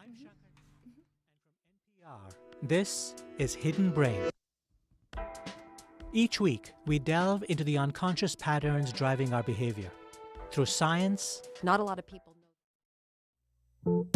I'm Shaka, and from NPR, this is Hidden Brain. Each week, we delve into the unconscious patterns driving our behavior through science. Not a lot of people know.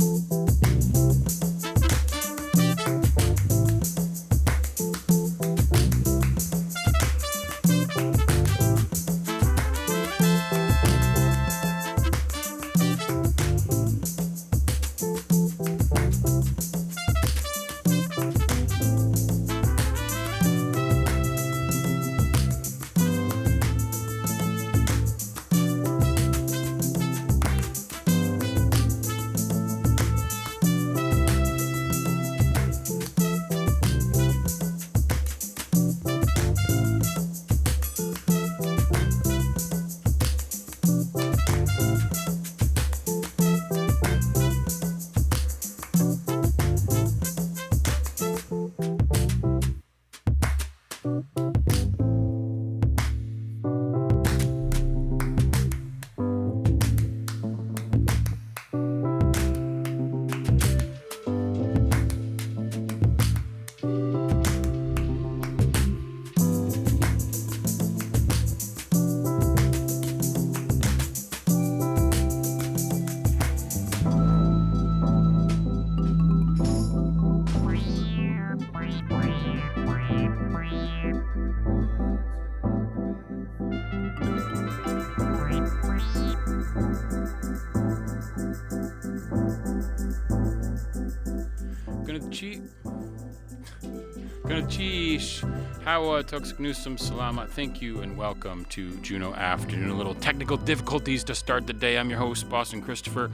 Hawa Toksgnusum Salama. Thank you and welcome to Juneau Afternoon. A little technical difficulties to start the day. I'm your host, Boston Christopher.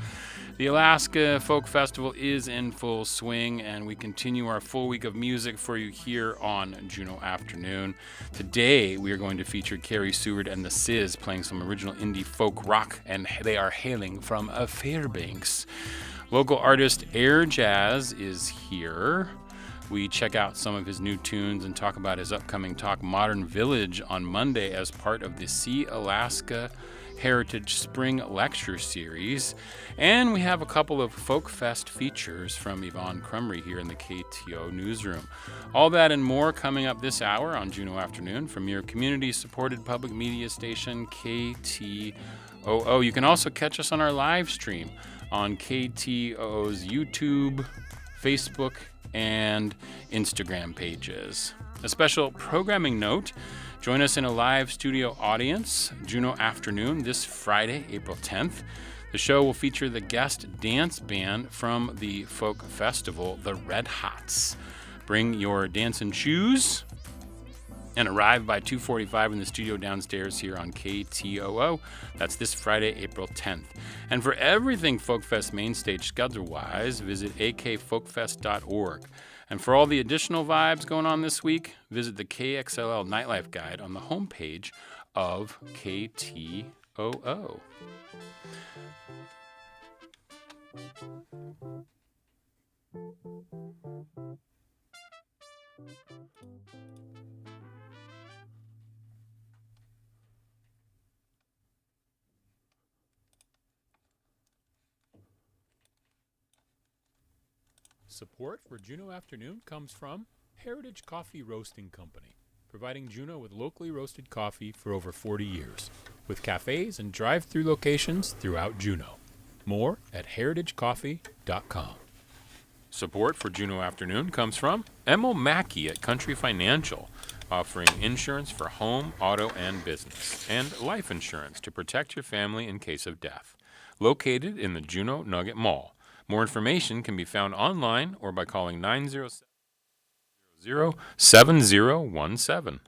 The Sealaska Folk Festival is in full swing, and we continue our full week of music for you here on Juneau Afternoon. Today, we are going to feature Carey Seward and The Sizz playing some original indie folk rock, and they are hailing from Fairbanks. Local artist Air Jazz is here. We check out some of his new tunes and talk about his upcoming Talk Modern Village on Monday as part of the Sealaska Heritage Spring Lecture Series. And we have a couple of Folk Fest features from Yvonne Crumry here in the KTO newsroom. All that and more coming up this hour on Juneau Afternoon from your community-supported public media station, KTOO. You can also catch us on our live stream on KTOO's YouTube, Facebook, and Instagram pages. A special programming note, join us in a live studio audience, Juneau Afternoon, this Friday, April 10th. The show will feature the guest dance band from the folk festival, the Red Hots. Bring your dancing shoes and arrive by 2:45 in the studio downstairs here on KTOO. That's this Friday, April 10th. And for everything Folk Fest main stage schedule-wise, visit akfolkfest.org. And for all the additional vibes going on this week, visit the KXLL Nightlife Guide on the homepage of KTOO. Support for Juneau Afternoon comes from Heritage Coffee Roasting Company, providing Juneau with locally roasted coffee for over 40 years, with cafes and drive-through locations throughout Juneau. More at heritagecoffee.com. Support for Juneau Afternoon comes from Emil Mackey at Country Financial, offering insurance for home, auto, and business, and life insurance to protect your family in case of death. Located in the Juneau Nugget Mall. More information can be found online or by calling 907-7017.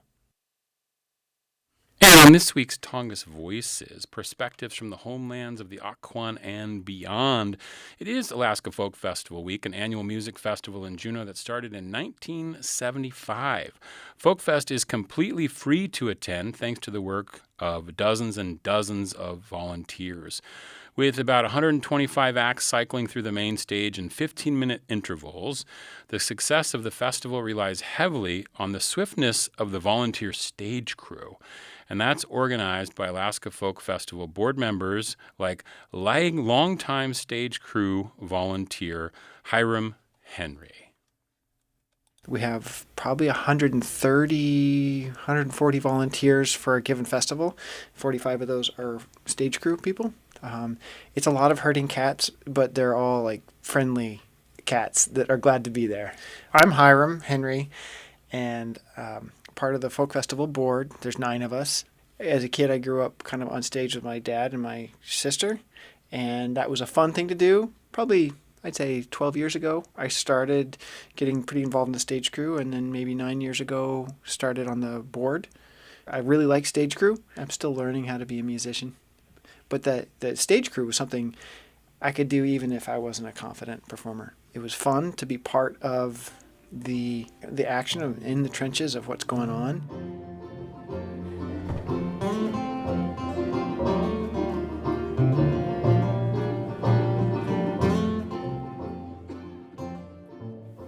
And on this week's Tongass Voices, perspectives from the homelands of the Aquan and beyond. It is Alaska Folk Festival Week, an annual music festival in Juneau that started in 1975. Folk Fest is completely free to attend thanks to the work of dozens and dozens of volunteers. With about 125 acts cycling through the main stage in 15-minute intervals, the success of the festival relies heavily on the swiftness of the volunteer stage crew. and that's organized by Alaska Folk Festival board members like longtime stage crew volunteer Hiram Henry. We have probably 130, 140 volunteers for a given festival. 45 of those are stage crew people. It's a lot of herding cats, but they're all like friendly cats that are glad to be there. I'm Hiram Henry, and part of the Folk Festival board. There's 9 of us. As a kid, I grew up kind of on stage with my dad and my sister, and that was a fun thing to do. Probably, I'd say 12 years ago, I started getting pretty involved in the stage crew, and then maybe 9 years ago, started on the board. I really like stage crew. I'm still learning how to be a musician. But the stage crew was something I could do even if I wasn't a confident performer. It was fun to be part of the action in the trenches of what's going on.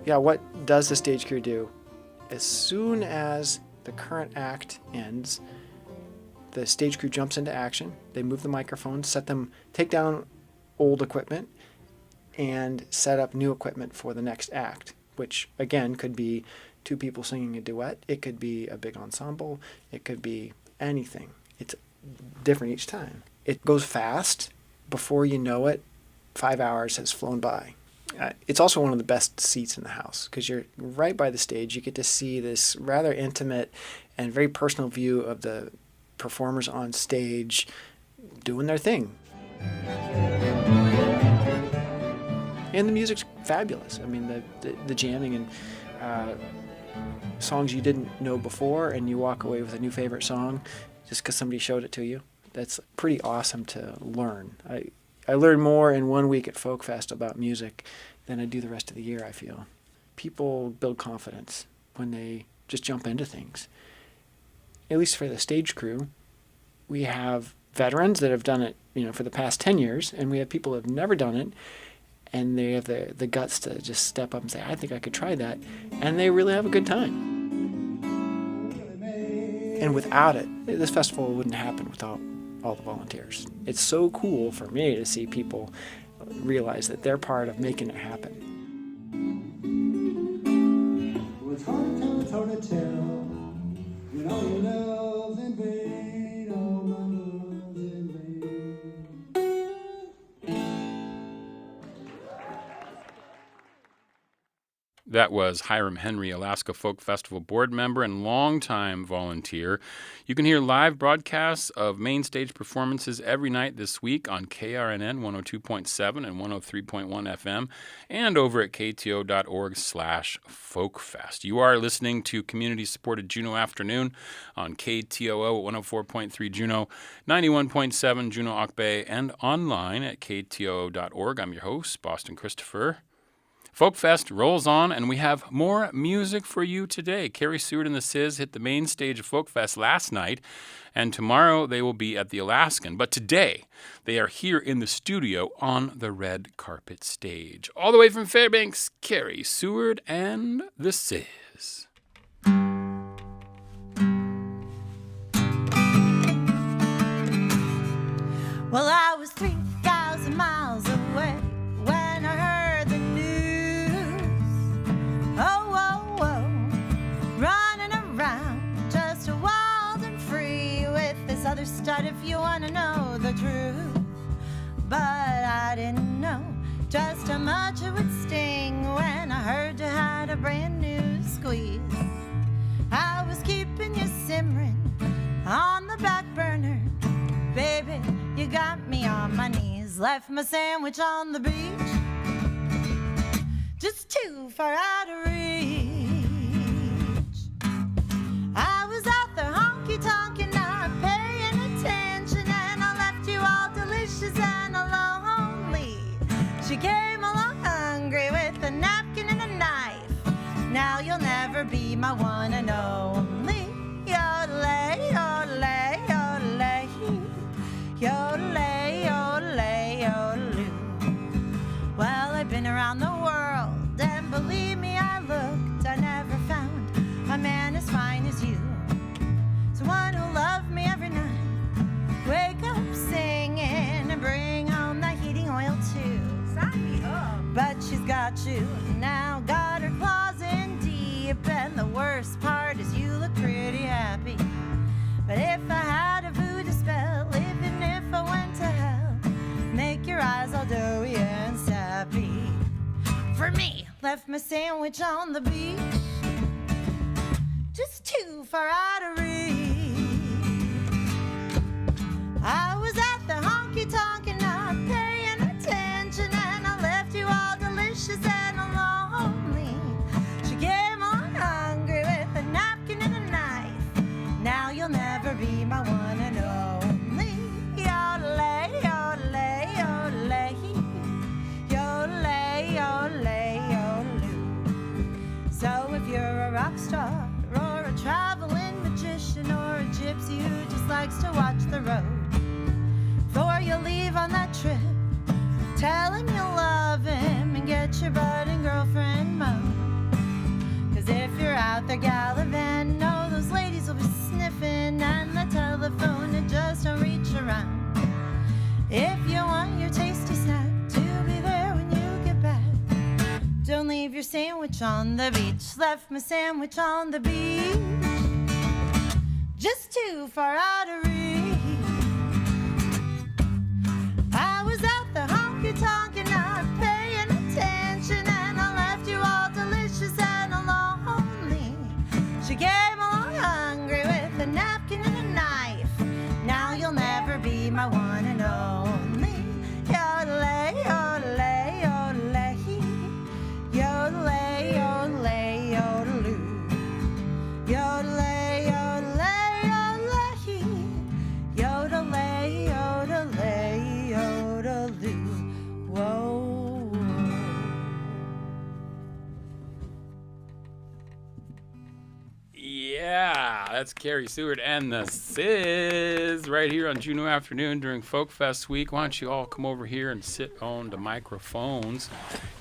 Yeah, what does the stage crew do? As soon as the current act ends, the stage crew jumps into action. They move the microphones, take down old equipment, and set up new equipment for the next act, which again could be 2 people singing a duet. It could be a big ensemble. It could be anything. It's different each time. It goes fast. Before you know it, 5 hours has flown by. It's also one of the best seats in the house because you're right by the stage. You get to see this rather intimate and very personal view of the performers on stage doing their thing. And the music's fabulous. I mean, the jamming and songs you didn't know before, and you walk away with a new favorite song just because somebody showed it to you. That's pretty awesome to learn. I learn more in 1 week at Folk Fest about music than I do the rest of the year, I feel. People build confidence when they just jump into things. At least for the stage crew, we have veterans that have done it, for the past 10 years, and we have people who have never done it, and they have the guts to just step up and say, I think I could try that, and they really have a good time. And without it, this festival wouldn't happen without all the volunteers. It's so cool for me to see people realize that they're part of making it happen. It's hard to tell. You know your love's in vain, oh my love's in vain. That was Hiram Henry, Alaska Folk Festival board member and longtime volunteer. You can hear live broadcasts of main stage performances every night this week on KRNN 102.7 and 103.1 FM and over at kto.org/folkfest. You are listening to community-supported Juneau Afternoon on KTOO at 104.3 Juneau, 91.7 Juneau Auk Bay, and online at kto.org. I'm your host, Boston Christopher. Folk Fest rolls on, and we have more music for you today. Carey Seward The Sizz hit the main stage of Folk Fest last night, and tomorrow they will be at the Alaskan. But today, they are here in the studio on the red carpet stage. All the way from Fairbanks, Carey Seward and The Sizz. Well, I was 3,000 miles away when I heard the news. Oh, oh, oh, running around just wild and free with this other stud if you want to know the truth. But I didn't know just how much it would sting when I heard you had a brand new squeeze. I was keeping you simmering on the back burner. Baby, you got me on my knees. Left my sandwich on the beach, just too far out of reach. I was out there honky-tonkin', not paying attention, and I left you all delicious and lonely. She came along hungry with a napkin and a knife. Now you'll never be my one and only. Yodelay, yodelay, yodelay. Yodelay, yodelay, yodeloo. Well, I've been around the world, and believe me, I looked. I never found a man as fine as you. Someone who loved me got you now, got her claws in deep, and the worst part is you look pretty happy. But if I had a voodoo spell, even if I went to hell, make your eyes all doughy and sappy. For me, left my sandwich on the beach, just too far out of reach. I was at the honky-tonk and not paying attention, and I left you all delicious and lonely. She came on hungry with a napkin and a knife. Now you'll never be my one and only. Yodelay, yodelay, yodelay, yodelay, yodelay, yodeloo. So if you're a rock star or a traveling magician or a gypsy who just likes to watch the road, before you leave on that trip, tell him you love him and get your bud and girlfriend mode. 'Cause if you're out there gallivanting, no, those ladies will be sniffing, and the telephone it just don't reach around. If you want your tasty snack to be there when you get back, don't leave your sandwich on the beach. Left my sandwich on the beach, just too far out of reach. I was at the honky-tonk and not paying attention, and I left you all delicious and lonely. She came along hungry with a napkin and a knife. Now you'll never be my one and only. Yodelay, yodelay, yodelay, yodelay, yodelay, yodeloo. Yodelay, yodelay, yodelay, yodelay, yodelay, yodeloo. Whoa. Yeah, that's Carey Seward and the Sizz right here on Juneau Afternoon during Folk Fest week. Why don't you all come over here and sit on the microphones.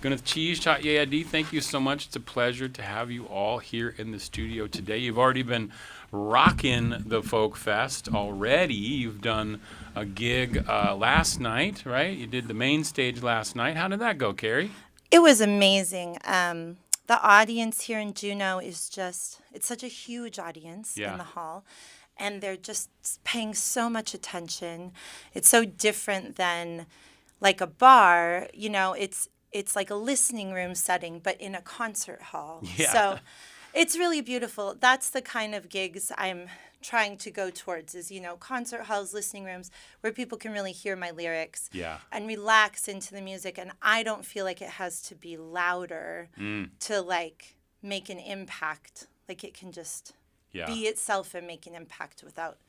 Gwyneth Cheese, Chat D, thank you so much. It's a pleasure to have you all here in the studio today. You've already been rocking the Folk Fest already. You've done a gig last night, right? You did the main stage last night. How did that go, Carey? It was amazing. The audience here in Juneau is just, it's such a huge audience Yeah. in the hall, and they're just paying so much attention. It's so different than like a bar, you know, it's like a listening room setting, but in a concert hall. Yeah. So it's really beautiful. That's the kind of gigs I'm trying to go towards, is, you know, concert halls, listening rooms where people can really hear my lyrics Yeah. and relax into the music. And I don't feel like it has to be louder to like make an impact. Like it can just Yeah. be itself and make an impact without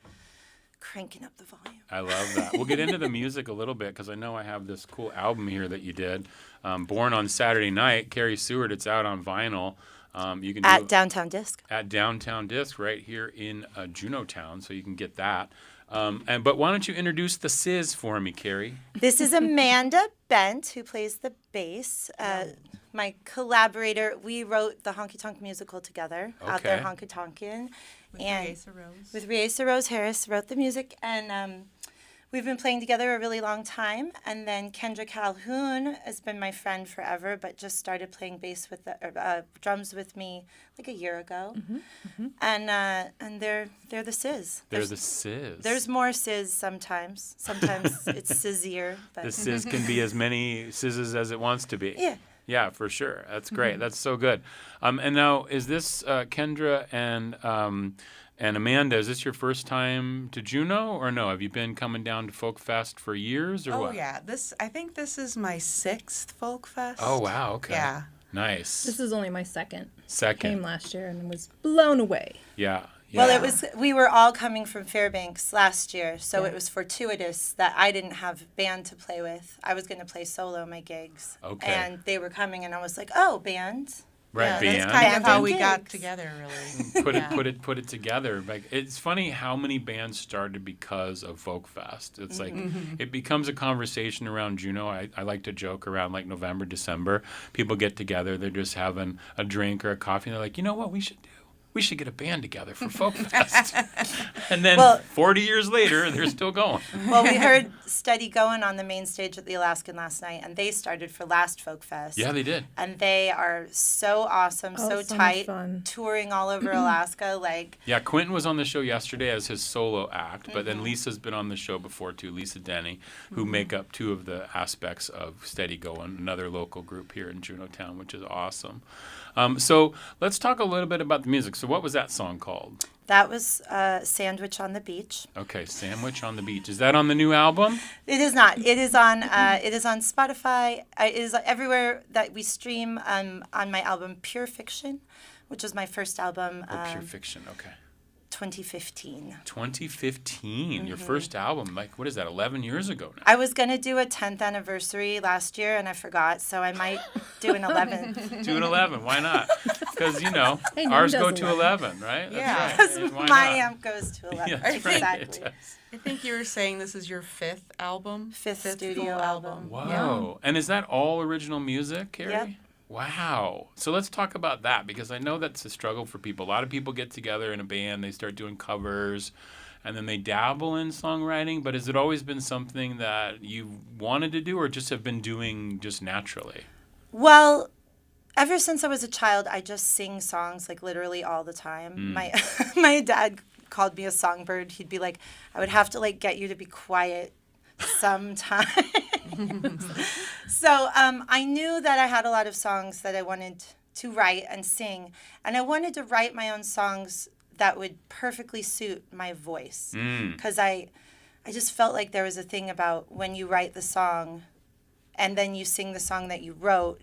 cranking up the volume. I love that. We'll get into the music a little bit because I know I have this cool album here that you did, Born on Saturday Night, Carey Seward. It's out on vinyl. You can do At it Downtown Disc. at Downtown Disc right here in Juneau Town, so you can get that. But why don't you introduce the Sizz for me, Carey? This is Amanda Bent, who plays the bass. My collaborator, we wrote the Honky Tonk musical together out there, Okay. Honky Tonkin'. With And Riesa Rose. with Riesa Rose Harris, wrote the music, and we've been playing together a really long time. And then Kendra Calhoun has been my friend forever, but just started playing bass with the drums with me like a year ago. And they're the Sizz. They're the Sizz. There's more Sizz sometimes. Sometimes it's Sizzier, but The Sizz can be as many Sizzes as it wants to be. yeah. Yeah, for sure. That's great. That's so good. And now, is this Kendra and Amanda? Is this your first time to Juneau, or no? Have you been coming down to Folk Fest for years, or Oh what? yeah, I think this is my 6th Folk Fest. Oh wow. Okay. Yeah. Nice. This is only my second. Second. Came last year and was blown away. Yeah. Well, we were all coming from Fairbanks last year, so it was fortuitous that I didn't have band to play with. I was going to play solo my gigs. Okay. And they were coming, and I was like, oh, band. Right. Yeah, band. that's kind of Band how and we got gigs. together, really. Put it together. Like, it's funny how many bands started because of Folk Fest. It's like it becomes a conversation around Juneau. I like to joke around like November, December. People get together. They're just having a drink or a coffee. And they're like, you know what we should do? we should get a band together for Folk Fest. And then Well- 40 years later, they're still going. Well, we heard Steady Going on the main stage at the Alaskan last night, and they started for last Folk Fest. Yeah, they did. And they are so awesome, Oh, so so much tight, fun. touring all over Alaska. Like, Yeah, Quentin was on the show yesterday as his solo act, but then Lisa's been on the show before too, Lisa Denny, who make up two of the aspects of Steady Going, another local group here in Juneau Town, which is awesome. So let's talk a little bit about the music. So what was that song called? that was Sandwich on the Beach. Okay, Sandwich on the Beach. Is that on the new album? It is not. It is on Spotify. It is everywhere that we stream on my album Pure Fiction, which was my first album, Oh, Pure Fiction, okay. 2015. 2015, your first album. Like, what is that, 11 years ago now? I was going to do a 10th anniversary last year, and I forgot, so I might do an 11th. Do an 11, why not? Because, Hey, no ours one go does to 11, right? Yeah. That's right. Why My not? amp goes to 11. Yeah, that's right. Exactly. It does. I think you were saying this is your fifth album? Fifth studio full album. Wow. And is that all original music, Carey? Yep. Wow. So let's talk about that, because I know that's a struggle for people. A lot of people get together in a band, they start doing covers, and then they dabble in songwriting. But has it always been something that you wanted to do or just have been doing just naturally? Well, ever since I was a child, I just sing songs like literally all the time. My dad called me a songbird. He'd be like, I would have to like get you to be quiet sometimes. So I knew that I had a lot of songs that I wanted to write and sing, and I wanted to write my own songs that would perfectly suit my voice, because I just felt like there was a thing about when you write the song and then you sing the song that you wrote,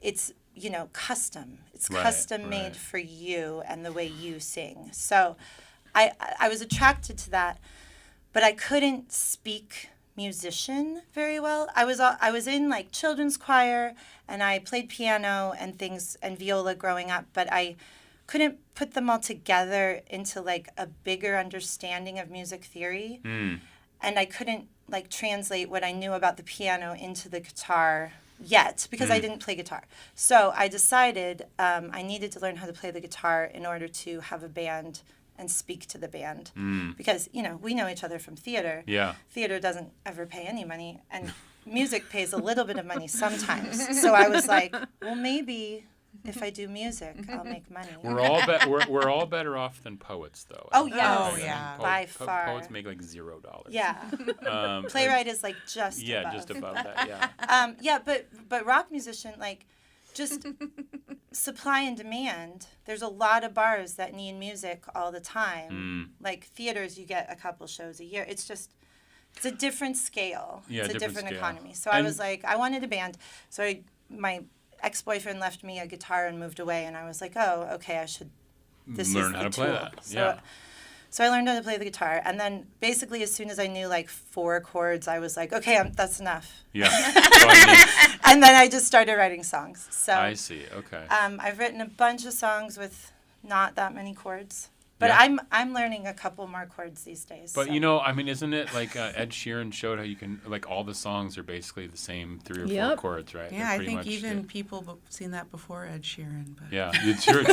it's custom. It's Right, custom made right. for you and the way you sing. So I was attracted to that, but I couldn't speak musician very well. I was in like children's choir, and I played piano and things and viola growing up, but I couldn't put them all together into like a bigger understanding of music theory. And I couldn't like translate what I knew about the piano into the guitar yet, because I didn't play guitar. So I decided I needed to learn how to play the guitar in order to have a band and speak to the band, because we know each other from theater. Yeah. Theater doesn't ever pay any money, and music pays a little bit of money sometimes. So I was like, well, maybe if I do music, I'll make money. We're all better off than poets, though. Oh, yes. Oh, yeah. By far. Poets make like $0. Yeah. Playwright is like just Yeah, above. just above that. Yeah. Yeah, but rock musician, like, just supply and demand. There's a lot of bars that need music all the time. Like theaters, you get a couple shows a year. It's a different scale. Yeah, it's a different different scale. economy. So I And- was like, I wanted a band. So my ex-boyfriend left me a guitar and moved away, and I was like, oh, okay, I should. This Learn is how the to play tool. that. So, Yeah. So I learned how to play the guitar, and then basically as soon as I knew like 4 chords, I was like, okay, that's enough. Yeah. So I And then I just started writing songs. So see. Okay. I've written a bunch of songs with not that many chords, but Yeah. I'm learning a couple more chords these days. But so. isn't it like Ed Sheeran showed how you can, like, all the songs are basically the same 3 or 4 Yep. chords, right? Yeah, They're I pretty think much even people have seen that before Ed Sheeran. But Yeah, it's true,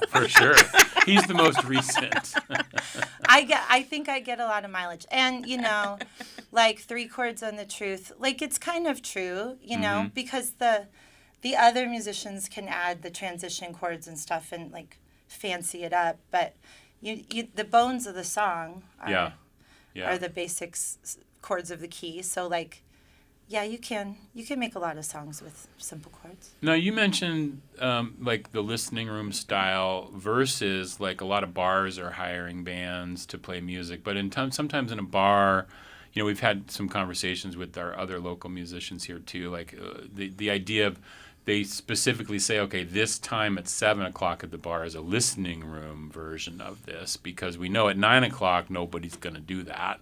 for sure. He's the most recent. I think I get a lot of mileage, and like 3 chords on the truth, like it's kind of true, because the other musicians can add the transition chords and stuff and like fancy it up, but you the bones of the song are Yeah. are the basic chords of the key. So like, yeah, you can make a lot of songs with simple chords. Now, you mentioned like the listening room style versus like a lot of bars are hiring bands to play music, but sometimes in a bar, we've had some conversations with our other local musicians here too, like the idea of, they specifically say, okay, this time at 7 o'clock at the bar is a listening room version of this, because we know at 9 o'clock nobody's going to do that.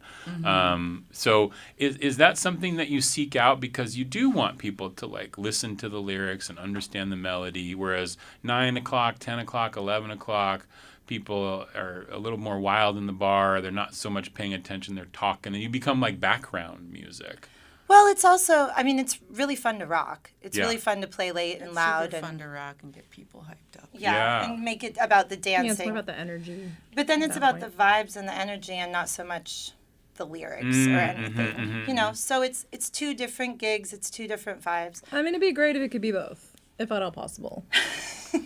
So is that something that you seek out because you do want people to like listen to the lyrics and understand the melody, whereas 9 o'clock, 10 o'clock, 11 o'clock, people are a little more wild in the bar, they're not so much paying attention, they're talking, and you become like background music? Well, it's also, I mean, it's really fun to rock. It's Yeah. really fun to play late and It's loud. super And fun to rock and get people hyped up. Yeah. and make it about the Yeah, it's dancing. more about the energy. But then at it's that about point. the vibes and the energy and not so much the lyrics or anything. You know, so it's two different gigs, it's two different vibes. I mean, it'd be great if it could be both, if at all possible.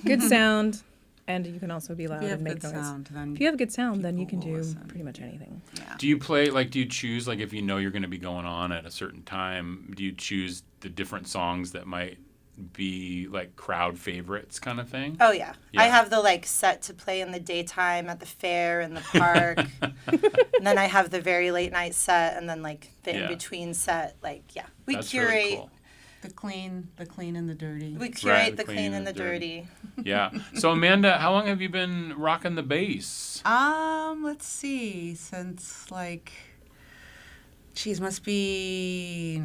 Good sound, and you can also be loud If you have and make good noise. sound, then If you have good sound, then you can people will do listen. pretty much anything. Do you play, like, do you choose, like, if you know you're going to be going on at a certain time, do you choose the different songs that might be, like, crowd favorites kind of thing? Oh yeah. Yeah. I have the like set to play in the daytime at the fair in the park. And then I have the very late night set and then like the Yeah. in between set. Like we That's curate really cool. The clean and the dirty. we curate the the clean and the dirty. Yeah. So, Amanda, how long have you been rocking the bass? Let's see, since like, geez, must be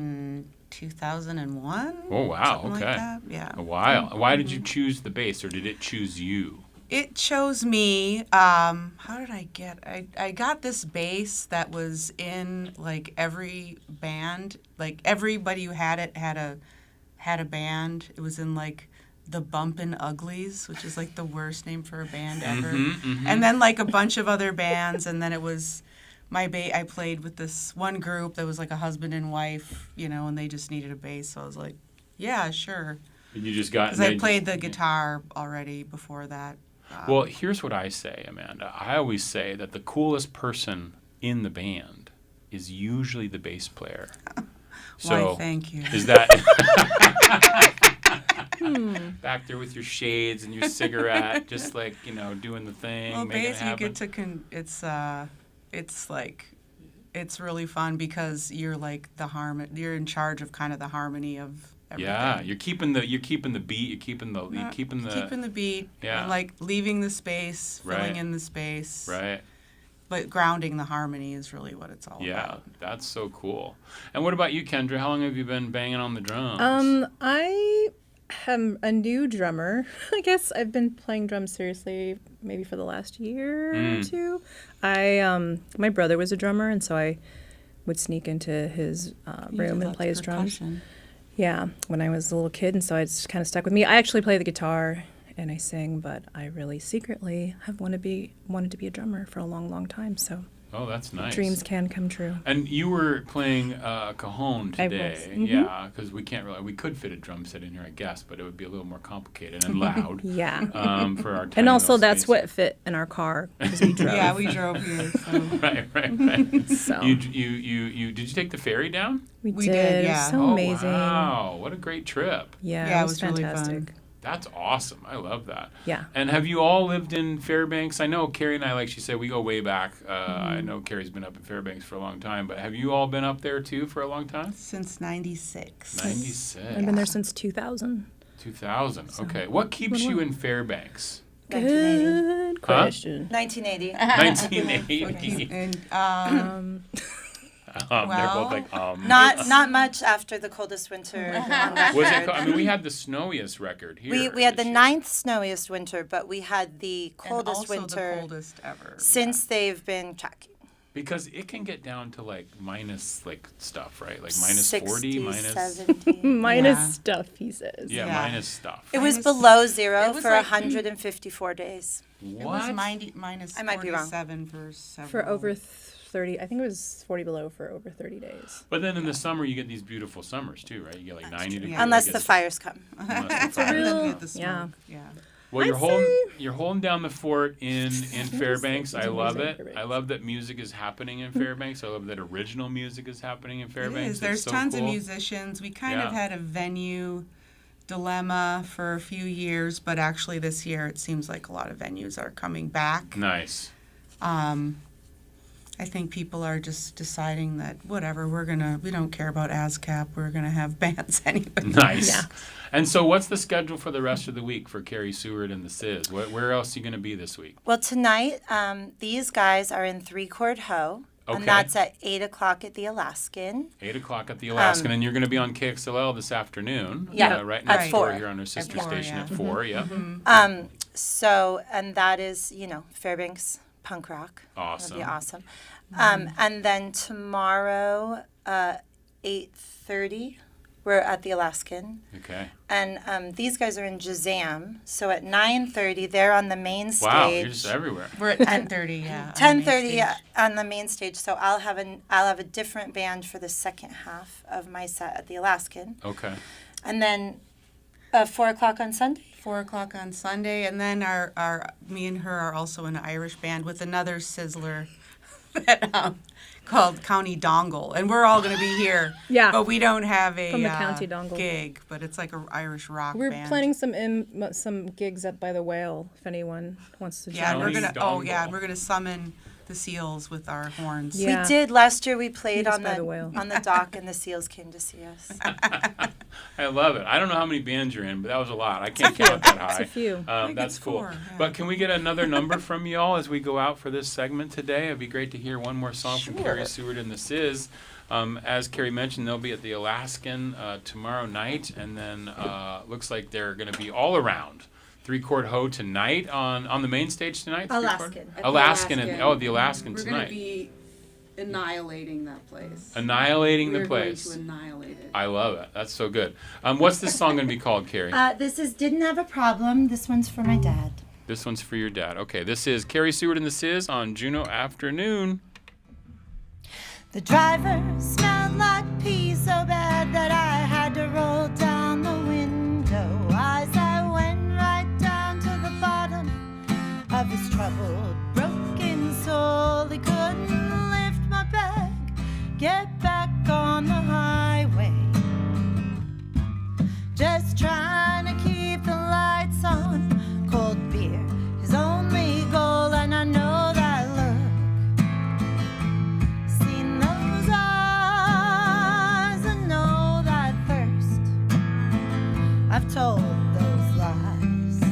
2001. Oh, wow. Something Okay. like that. Yeah. A while. Why did you choose the bass, or did it choose you? It chose me. How did I get? I got this bass that was in like every band. Like everybody who had it had a band. It was in like the Bumpin' Uglies, which is like the worst name for a band ever. And then like a bunch of other bands, and then it was I played with this one group that was like a husband and wife, you know, and they just needed a bass. So I was like, yeah, sure. And you just got. Because I played the guitar already before that. Well, here's what I say, Amanda. I always say that the coolest person in the band is usually the bass player. So Why, thank you. is that back there with your shades and your cigarette, just like, you know, doing the thing, Well, making it bass, you happen? get to it's like, it's really fun because you're like you're in charge of kind of the harmony of everything. Yeah, you're keeping the beat, you're keeping the Keeping the beat, Yeah. and like leaving the space, filling Right. in the space, right. but grounding the harmony is really what it's all Yeah, about. that's so cool. And what about you, Kendra? How long have you been banging on the drums? I am a new drummer. I guess I've been playing drums seriously maybe for the last year or two. My brother was a drummer, and so I would sneak into his room and play his drums. Yeah, when I was a little kid, and so it's kind of stuck with me. I actually play the guitar and I sing, but I really secretly have wanted to be a drummer for a long, long time. So Oh, that's nice. dreams can come true. And you were playing cajon I today, was. Mhm. yeah? Because we could fit a drum set in here, I guess, but it would be a little more complicated and loud. Yeah. For our tiny And also, little that's space. what fit in our car because we drove. Yeah, we drove here. So. Right. So You did you take the ferry down? we we did. did, It was yeah. so Oh, amazing. wow! What a great trip. Yeah, it it was was really fantastic. fun. That's awesome. I love that. Yeah. And have you all lived in Fairbanks? I know Carey and I, like she said, we go way back. Mm-hmm. I know Carey's been up in Fairbanks for a long time, but have you all been up there too for a long time? Since 96. 96. I've been there since 2000. 2000. Okay. What keeps you in Fairbanks? 1980. Good question. 1980. 1980. And They're Well, both like, Not much after the coldest winter on Was record. it? I mean, we had the snowiest record here. We had the this year. 9th snowiest winter, but we had the coldest also winter the coldest ever. since they've been tracking. Because it can get down to like minus like stuff, right? Like minus 60, 40, minus 70. Minus Yeah. stuff, he says. yeah, Yeah. minus stuff. It was Minus- below zero it was for like- 154 days. It What? was minus I might be wrong. 47 for several. For over 30, I think it was 40 below for over 30 days. But then in the summer, you get these beautiful summers too, right? You get like 90 degrees. Unless you the get- fires come. unless the fires- real- The smoke. yeah. Yeah. Well, you're I'd you're holding down the fort in Fairbanks. I It's love amazing, it. Fairbanks. I love that music is happening in Fairbanks. I love that original music is happening in It Fairbanks. is. There's It's so tons cool. of musicians. We kind Yeah. of had a venue dilemma for a few years, but actually this year it seems like a lot of venues are coming back. Nice. I think people are just deciding that whatever, we don't care about ASCAP, we're gonna have bands anyway. Nice. Yeah. And so, what's the schedule for the rest of the week for Carey Seward and the Sizz? Where else are you going to be this week? Well, tonight, these guys are in 3-Chord Ho, Okay. and that's at 8 o'clock at the Alaskan. 8 o'clock at the Alaskan, and you're going to be on KXLL this afternoon. Yeah, right at next door 4. here on our sister 4, station yeah. at 4. Yeah. So, and that is, Fairbanks punk rock. Awesome. That'd be awesome. And then tomorrow 8:30, we're at the Alaskan. Okay. And these guys are in Jazam. So at 9:30, they're on the main stage. Wow, you're just everywhere. We're at 10:30, yeah. 10:30 on the main stage. So I'll have a different band for the second half of my set at the Alaskan. Okay. And then 4 o'clock on Sunday. 4 o'clock on Sunday, and then our me and her are also in an Irish band with another sizzler that, called County Dongle, and we're all going to be here. Yeah. But we don't have a From the County Dongle. gig, but it's like an Irish rock We're band. planning some gigs up by the whale if anyone wants to join. Yeah, and we're County gonna. Dongle. We're gonna summon the seals with our horns. Yeah. We did last year. We played Meet us on by the whale. the dock, and the seals came to see us. I love it. I don't know how many bands you're in, but that was a lot. I can't count that high. It's a few. think That's it's cool. 4, yeah. But can we get another number from y'all as we go out for this segment today? It'd be great to hear one more song from Carey Seward and the Sizz. As Carey mentioned, they'll be at the Alaskan tomorrow night, and then looks like they're going to be all around. 3-Chord Ho tonight on the main stage tonight. Alaskan. At the Alaskan. Alaskan. The Alaskan We're tonight. going to be annihilating that place. Annihilating the We're place. going to annihilate it. I love it. That's so good. What's this song going to be called, Carey? This is Didn't Have a Problem. This one's for my dad. This one's for your dad. Okay, this is Carey Seward and the Sizz on Juneau Afternoon. The driver smelled like pee so bad that I had to roll down the window as I went right down to the bottom of his troubled, broken soul. He couldn't lift my bag, get back on the highway. Just trying to keep the lights on, cold beer, his only goal, and I know that look. Seen those eyes and know that thirst. I've told those lies.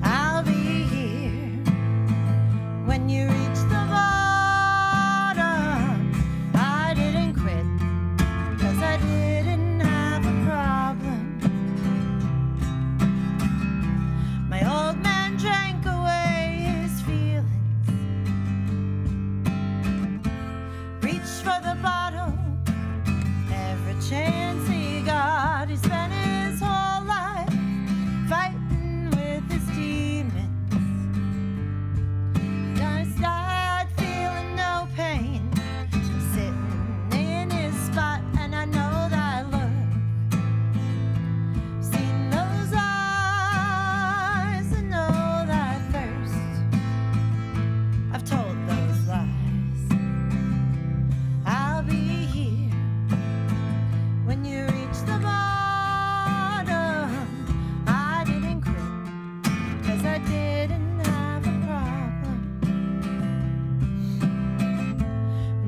I'll be here when you reach the bottom. I didn't quit 'cause I didn't have a problem. My old man drank away his feelings, reached for the bottle every chance he got. He spent his whole life fighting with his demons. Just died feeling no pain, sitting in his spot, and I know that look. Seen those eyes and know that thirst. I've told those lies. I'll be here when you reach the bottom. I didn't quit 'cause I didn't have a problem.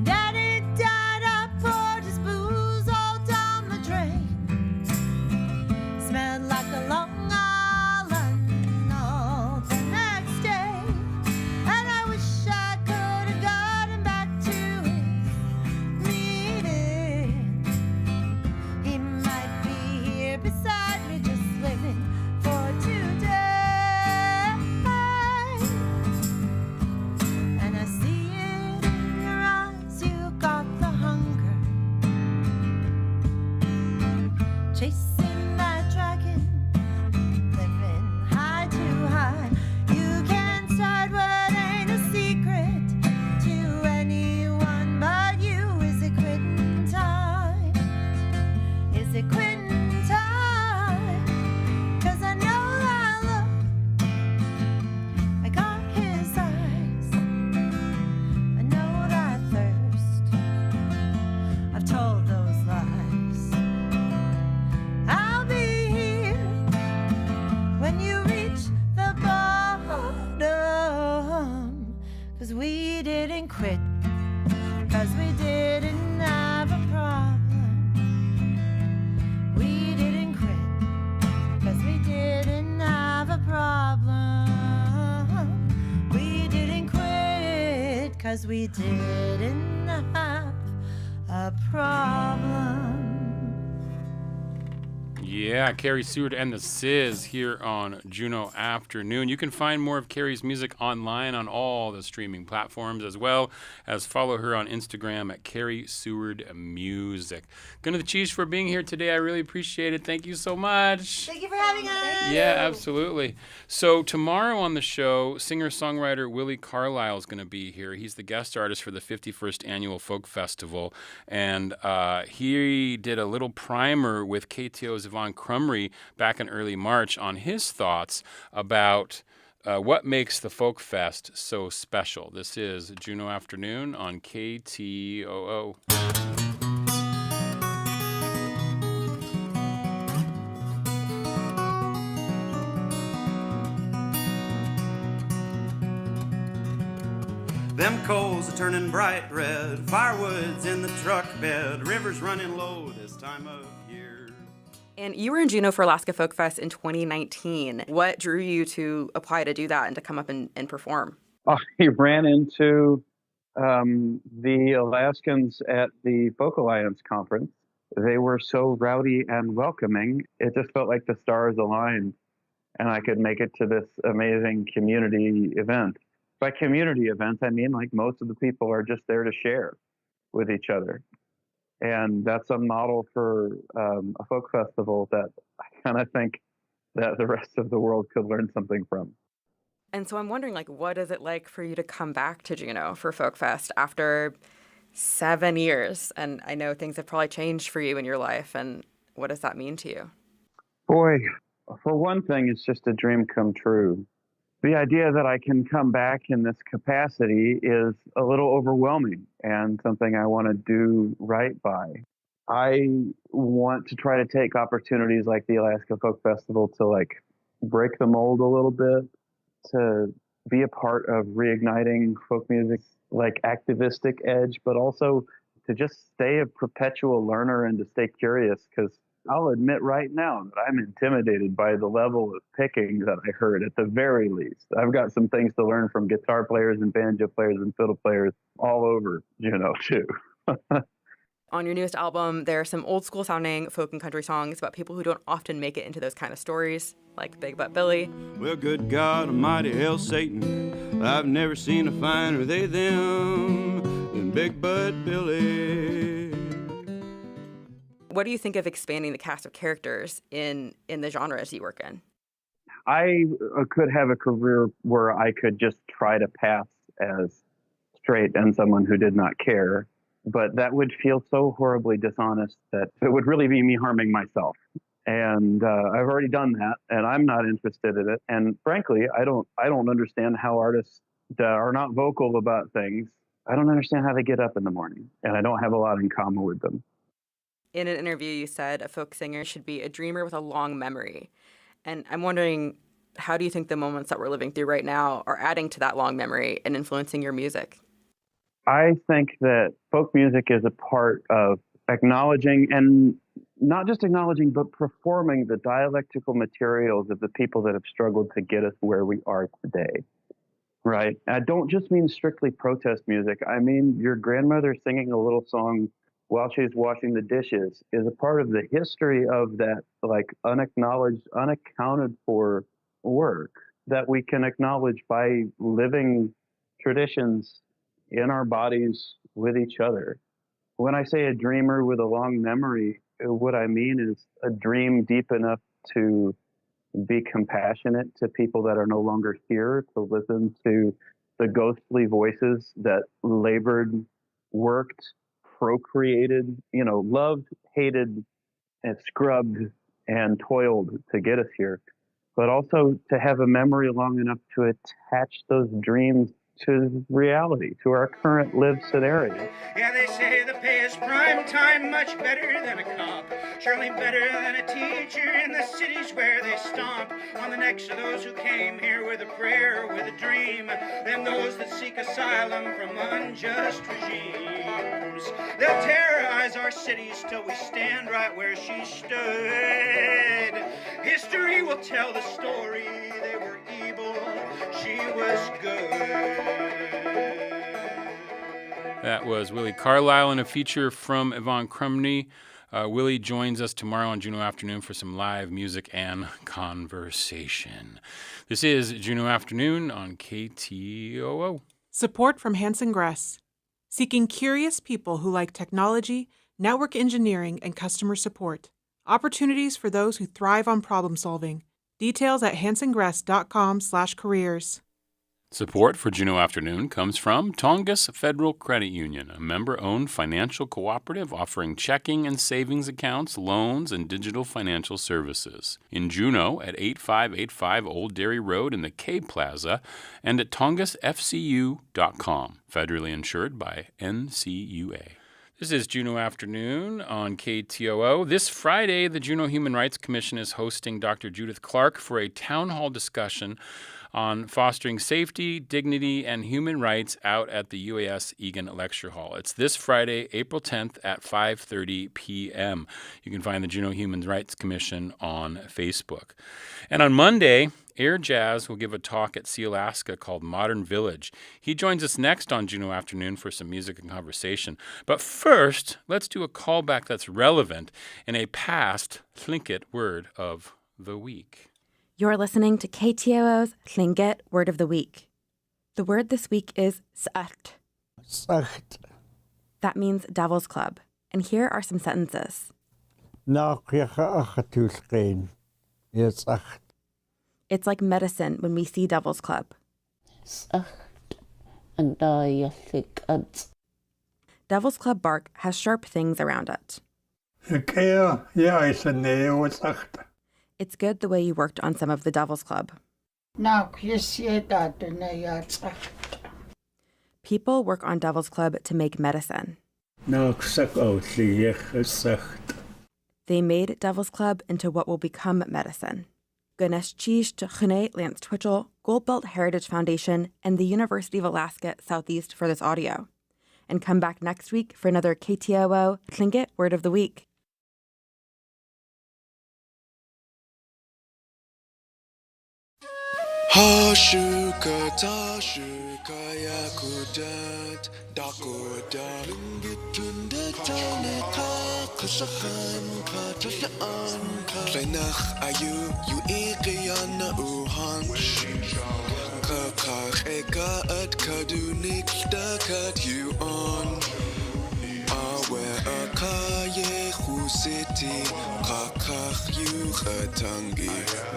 Daddy died, I poured his booze all down the drain. Smelled like a Long Island all the next day. And I wish I could have gotten back to his meeting. He might be here beside me, just living for today. And I see it in your eyes, you got the hunger. Chasing that dragon, living high too high. You can't start what ain't a secret to anyone but you. Is it quitting time? Is it quitting time? 'Cause I know that look. I got his eyes. I know that thirst. I've told those lies. I'll be here when you reach the bottom. 'Cause we didn't quit, 'cause we didn't have a problem. We didn't quit, 'cause we didn't have a problem. We didn't quit, 'cause we didn't have a problem. Yeah, Carey Seward and The Sizz here on Juneau Afternoon. You can find more of Carey's music online on all the streaming platforms, as well as follow her on Instagram at Carey Seward Music. Gunnar the Cheese for being here today. I really appreciate it. Thank you so much. Thank you for having us. Yeah, absolutely. So tomorrow on the show, singer-songwriter Willie Carlisle is going to be here. He's the guest artist for the 51st Annual Folk Festival, and he did a little primer with KTO's Yvonne Crumry back in early March on his thoughts about what makes the Folk Fest so special. This is Juneau Afternoon on KTOO. Them coals are turning bright red, firewood's in the truck bed, rivers running low this time of year. And you were in Juneau for Alaska Folk Fest in 2019. What drew you to apply to do that and to come up and perform? I ran into the Alaskans at the Folk Alliance conference. They were so rowdy and welcoming. It just felt like the stars aligned and I could make it to this amazing community event. By community events, I mean like most of the people are just there to share with each other. And that's a model for a folk festival that I kind of think that the rest of the world could learn something from. And so I'm wondering, what is it like for you to come back to Juneau for Folk Fest after 7 years? And I know things have probably changed for you in your life. And what does that mean to you? Boy, for one thing, it's just a dream come true. The idea that I can come back in this capacity is a little overwhelming and something I want to do right by. I want to try to take opportunities like the Alaska Folk Festival to break the mold a little bit, to be a part of reigniting folk music activistic edge, but also to just stay a perpetual learner and to stay curious, because I'll admit right now that I'm intimidated by the level of picking that I heard at the very least. I've got some things to learn from guitar players and banjo players and fiddle players all over, too. On your newest album, there are some old school sounding folk and country songs about people who don't often make it into those kind of stories, like Big Butt Billy. Well, good God Almighty, hell Satan, I've never seen a finer they them than Big Butt Billy. What do you think of expanding the cast of characters in the genres you work in? I could have a career where I could just try to pass as straight and someone who did not care, but that would feel so horribly dishonest that it would really be me harming myself. And I've already done that, and I'm not interested in it. And frankly, I don't understand how artists that are not vocal about things. I don't understand how they get up in the morning, and I don't have a lot in common with them. In an interview, you said a folk singer should be a dreamer with a long memory. And I'm wondering, how do you think the moments that we're living through right now are adding to that long memory and influencing your music? I think that folk music is a part of acknowledging, and not just acknowledging, but performing the dialectical materials of the people that have struggled to get us where we are today. Right? I don't just mean strictly protest music. I mean your grandmother singing a little song while she's washing the dishes is a part of the history of that unacknowledged, unaccounted for work that we can acknowledge by living traditions in our bodies with each other. When I say a dreamer with a long memory, what I mean is a dream deep enough to be compassionate to people that are no longer here, to listen to the ghostly voices that labored, worked, procreated, loved, hated, and scrubbed and toiled to get us here, but also to have a memory long enough to attach those dreams to reality, to our current lived scenario. Yeah, they say the pay is prime time, much better than a cop, surely better than a teacher in the cities where they stomp on the necks of those who came here with a prayer, with a dream, than those that seek asylum from unjust regimes. They'll terrorize our cities till we stand right where she stood. History will tell the story. They were evil, she was good. That was Willie Carlisle in a feature from Yvonne Crumry Willie joins us tomorrow on Juneau Afternoon for some live music and conversation. This is Juneau Afternoon on KTOO. Support from Hanson Gress, seeking curious people who like technology, network engineering, and customer support. Opportunities for those who thrive on problem solving. Details at hansongress.com/careers. Support for Juneau Afternoon comes from Tongass Federal Credit Union, a member-owned financial cooperative offering checking and savings accounts, loans, and digital financial services. In Juneau at 8585 Old Dairy Road in the K Plaza and at tongassfcu.com. Federally insured by NCUA. This is Juneau Afternoon on KTOO. This Friday, the Juneau Human Rights Commission is hosting Dr. Judith Clark for a town hall discussion on fostering safety, dignity, and human rights out at the UAS Egan Lecture Hall. It's this Friday, April 10th at 5:30 p.m. You can find the Juneau Human Rights Commission on Facebook. And on Monday, Air Jazz will give a talk at Sealaska called Modern Village. He joins us next on Juneau Afternoon for some music and conversation. But first, let's do a callback that's relevant in a past Tlingit word of the week. You're listening to KTOO's Tlingit Word of the Week. The word this week is s'art. S'art. That means Devil's Club. And here are some sentences. It's like medicine when we see Devil's Club. Devil's Club bark has sharp things around it. It's good the way you worked on some of the Devil's Club. People work on Devil's Club to make medicine. They made Devil's Club into what will become medicine. Ganesh Chish to Juneau Lance Twitchell, Goldbelt Heritage Foundation, and the University of Alaska Southeast for this audio. And come back next week for another KTOO Tlingit Word of the Week. Hashuka tashuka yakudat dakoda lingitunda taneka kasakhan ka tasaan ka lenach ayu yu iqiyana uhansh ka kheka at kadunik dakat you on awe akaye khusiti kakakh yu khatangi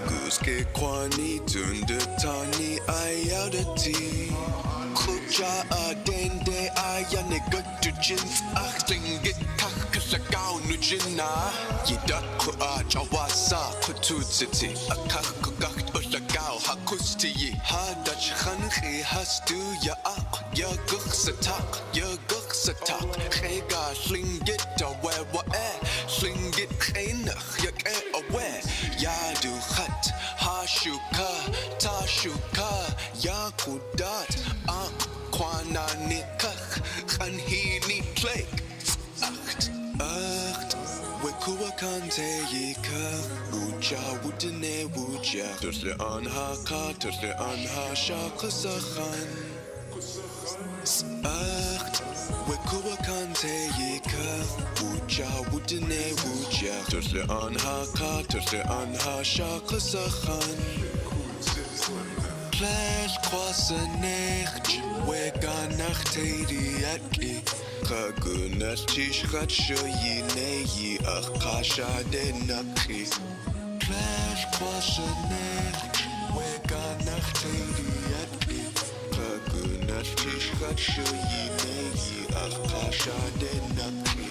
guske kwani tunda tani ayadati kucha adende ayane guttu jins achtingit kakasagau nujina yidat ku ajawasa kututsiti akak kugakt ulagau hakusti hadach khanhi hastu ya ak ya guksatak ya guksatak khega slingit awewa slingit khainach yak awe yadu khat hashuka tashuka yakudat akwana nikach khanhini klek acht wekuwa kante yika uja wudene wuja tusle anha ka tusle anha shakasakhan acht wekuwa kante yika uja wudene wuja tusle anha ka tusle anha shakasakhan Clash kwasanech wega nachteri atki kagunas tishkat shoyine yi akasha de nakhi Clash kwasanech wega nachteri atki kagunas tishkat shoyine yi akasha de nakhi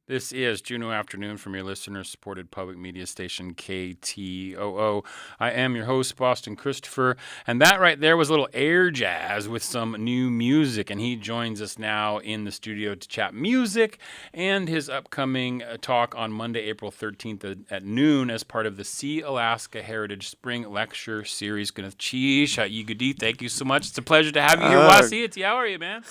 This is Juneau Afternoon from your listener-supported public media station, KTOO. I am your host, Boston Christopher, and that right there was a little air jazz with some new music, and he joins us now in the studio to chat music and his upcoming talk on Monday, April 13th at noon as part of the Sealaska Heritage Spring Lecture Series. Thank you so much. It's a pleasure to have you here, Wasi. How are you, man?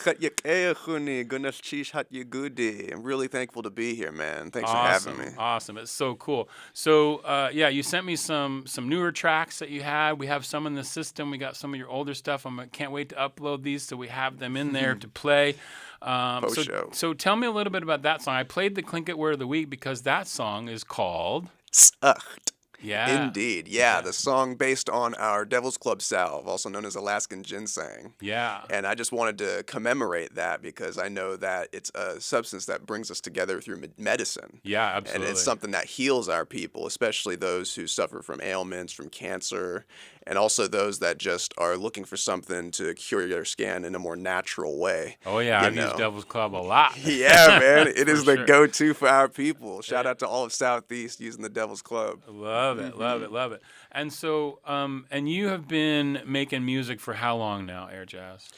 I'm really thankful to be here, man. Thanks for having me. Awesome. It's so cool. So, you sent me some newer tracks that you had. We have some in the system. We got some of your older stuff. I can't wait to upload these so we have them in there to play. So tell me a little bit about that song. I played the Clinket Word of the Week because that song is called... Sucht. Yeah. Indeed. Yeah, the song based on our Devil's Club salve, also known as Alaskan ginseng. Yeah. And I just wanted to commemorate that because I know that it's a substance that brings us together through medicine. Yeah, absolutely. And it's something that heals our people, especially those who suffer from ailments, from cancer, and also those that just are looking for something to cure their skin in a more natural way. Oh, yeah. I've used Devil's Club a lot. Yeah, man. It is the go-to for our people. Shout out to all of Southeast using the Devil's Club. Love it, love it, love it. And so, and you have been making music for how long now, Air Jazz?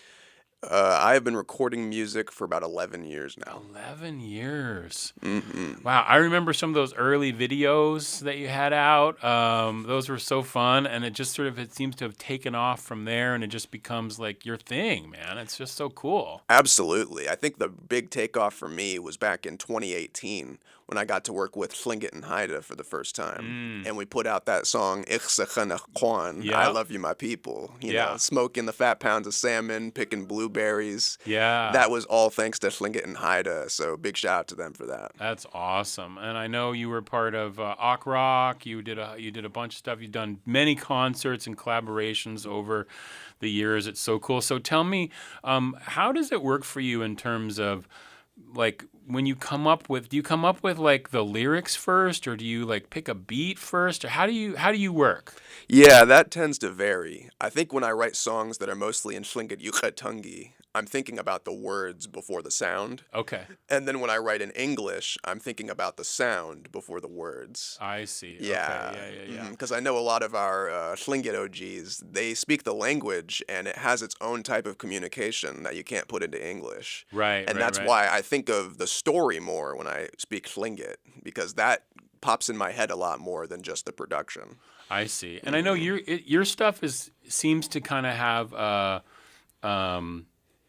I have been recording music for about 11 years now. 11 years. Mm-hmm. Wow. I remember some of those early videos that you had out. Those were so fun. And it just it seems to have taken off from there. And it just becomes like your thing, man. It's just so cool. Absolutely. I think the big takeoff for me was back in 2018 when I got to work with Tlingit and Haida for the first time. And we put out that song, Ich Sechana Kwan, I Love You, My People. You know, smoking the fat pounds of salmon, picking blueberries. Yeah. That was all thanks to Tlingit and Haida, so big shout out to them for that. That's awesome. And I know you were part of Ak Rock. You did a bunch of stuff. You've done many concerts and collaborations over the years. It's so cool. So tell me, how does it work for you in terms of like when you come up with, do you come up with like the lyrics first, or do you like pick a beat first, or how do you work? Yeah, that tends to vary. I think when I write songs that are mostly in Tlingit Yucatungi, I'm thinking about the words before the sound. Okay. And then when I write in English, I'm thinking about the sound before the words. I see. Yeah. Okay. Yeah. Because I know a lot of our Tlingit OGs, they speak the language, and it has its own type of communication that you can't put into English. Right. And that's why I think of the story more when I speak Tlingit, because that pops in my head a lot more than just the production. I see. And I know your stuff seems to kind of have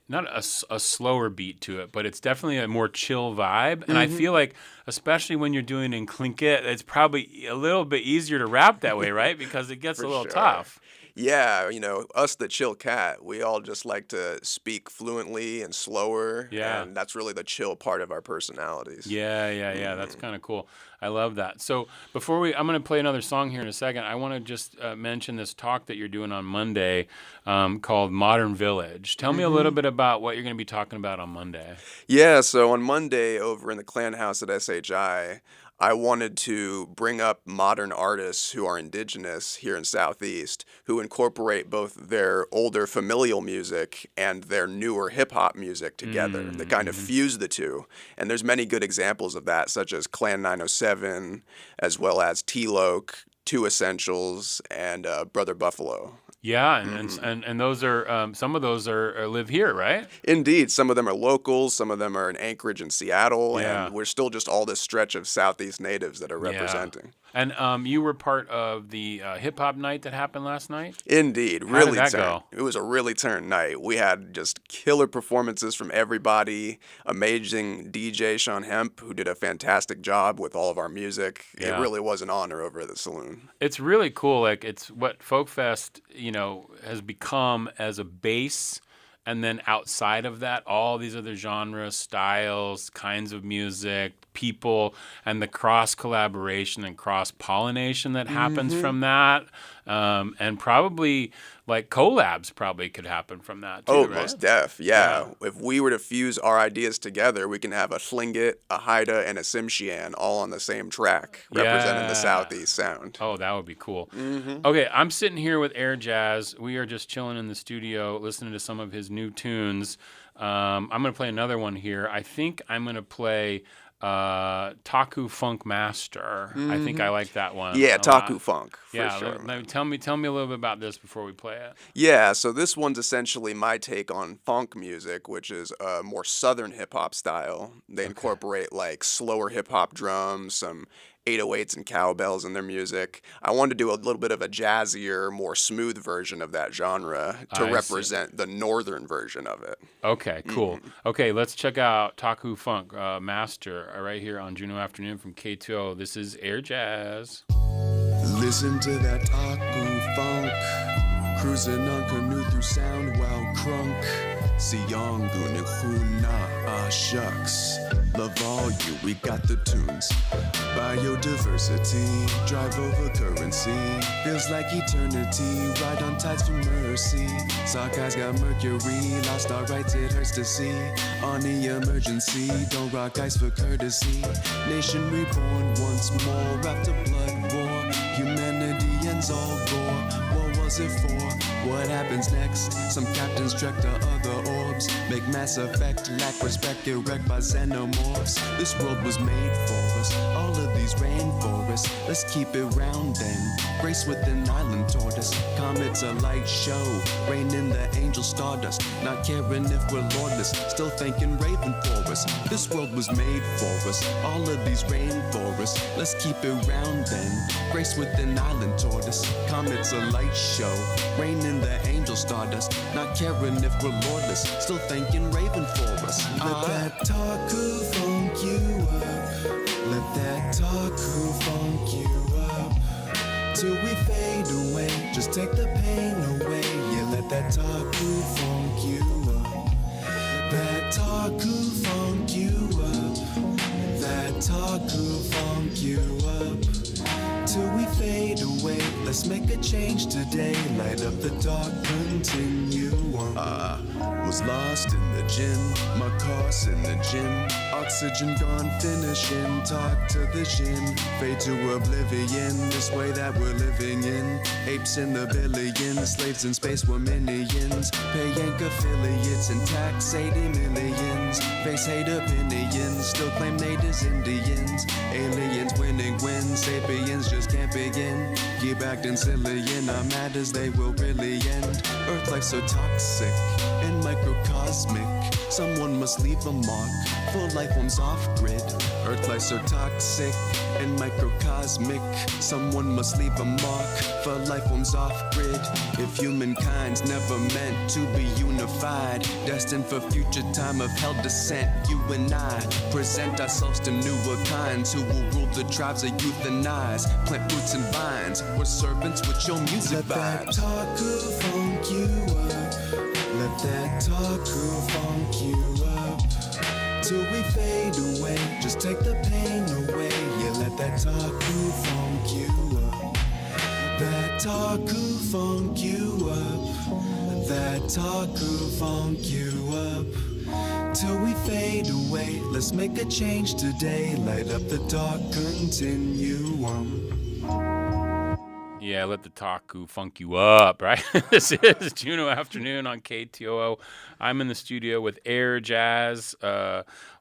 not a slower beat to it, but it's definitely a more chill vibe. And I feel like, especially when you're doing it in Tlingit, it's probably a little bit easier to rap that way, right? Because it gets a little tough. Yeah, us, the chill cat, we all just like to speak fluently and slower. Yeah. And that's really the chill part of our personalities. Yeah. That's kind of cool. I love that. So I'm going to play another song here in a second. I want to just mention this talk that you're doing on Monday called Modern Village. Tell me a little bit about what you're going to be talking about on Monday. Yeah, so on Monday over in the Clan House at SHI, I wanted to bring up modern artists who are indigenous here in Southeast, who incorporate both their older familial music and their newer hip-hop music together. They kind of fuse the two. And there's many good examples of that, such as Clan 907, as well as T-Loc, Two Essentials, and Brother Buffalo. Yeah, and those are some of those are live here, right? Indeed, some of them are locals, some of them are in Anchorage and Seattle, Yeah. and we're still just all this stretch of Southeast natives that are representing. And you were part of the hip hop night that happened last night? Indeed, How really did that turned. go? It was a really turned night. We had just killer performances from everybody. Amazing DJ Sean Hemp, who did a fantastic job with all of our music. Yeah. It really was an honor over at the saloon. It's really cool. Like it's what Folk Fest, has become as a base. And then outside of that, all these other genres, styles, kinds of music, people, and the cross-collaboration and cross-pollination that happens from that. And probably, like, collabs probably could happen from that, too, right? Most def, yeah. If we were to fuse our ideas together, we can have a Tlingit, a Haida, and a Tsimshian all on the same track, representing the Southeast sound. Oh, that would be cool. Okay, I'm sitting here with Air Jazz. We are just chilling in the studio, listening to some of his new tunes. I'm going to play another one here. I think I'm going to play Taku Funk Master. I think I like that one. Yeah, a Taku lot. Funk. For Yeah, sure. tell me a little bit about this before we play it. Yeah, so this one's essentially my take on funk music, which is a more southern hip hop style. They incorporate like slower hip hop drums, some 808s and cowbells in their music. I wanted to do a little bit of a jazzier, more smooth version of that genre to represent the northern version of it. Okay, cool. Okay, let's check out Taku Funk Master right here on Juneau Afternoon from K2O. This is Air Jazz. Listen to that Taku Funk, cruising on canoe through sound while crunk. Siyangu and Huna, shucks. Love all you, we got the tunes. Biodiversity, drive over currency. Feels like eternity, ride on tides for mercy. Sockeyes got mercury, lost our rights, it hurts to see. On the emergency, don't rock ice for courtesy. Nation reborn once more after blood war. Humanity ends all gore. What was it for? What happens next? Some captains trek to other orbs. Make Mass Effect, lack respect, get wrecked by xenomorphs. This world was made for us, all of these rainforests. Let's keep it round then. Grace with an island tortoise. Comets a light show. Rain in the angel stardust. Not caring if we're lordless. Still thinking raven for us. This world was made for us, all of these rainforests. Let's keep it round then. Grace with an island tortoise. Comets a light show. Rain in the angel stardust. Not caring if we're lordless. Still thinking raven for us. Let that Taku funk you up. Let that Taku funk you up. Till we fade away. Just take the pain away. Yeah, let that Taku funk you up. That Taku funk you up. That Taku funk you up. Till we fade away. Let's make a change today. Light up the dark, continue on. Was lost in the gin, my car's in the gym. Oxygen gone, finishing, talk to the shin. Fade to oblivion, this way that we're living in. Apes in the billions, slaves in space were minions. Pay yank affiliates and tax 80 millions. Face hate opinions, still claim natives Indians. Aliens winning wins, sapiens just can't begin. Keep acting silly in our matters, they will really end. Earth life's so toxic and microcosmic. Someone must leave a mark for life forms off grid. Earth life's so toxic and microcosmic. Someone must leave a mark for life forms off grid. If humankind's never meant to be unified, destined for future time of hell descent, you and I present ourselves to newer kinds who will rule the tribes of euthanize. Plant roots and vines, we're servants with your music vibes. Let that Taku funk you up. Let that Taku funk you up. Till we fade away. Just take the pain away. Yeah, let that Taku funk you up. That Taku funk you up. That Taku funk you up. Till we fade away. Let's make a change today. Light up the dark, continue on. Yeah, let the Taku funk you up, right? This is Juneau Afternoon on KTOO. I'm in the studio with Air Jazz,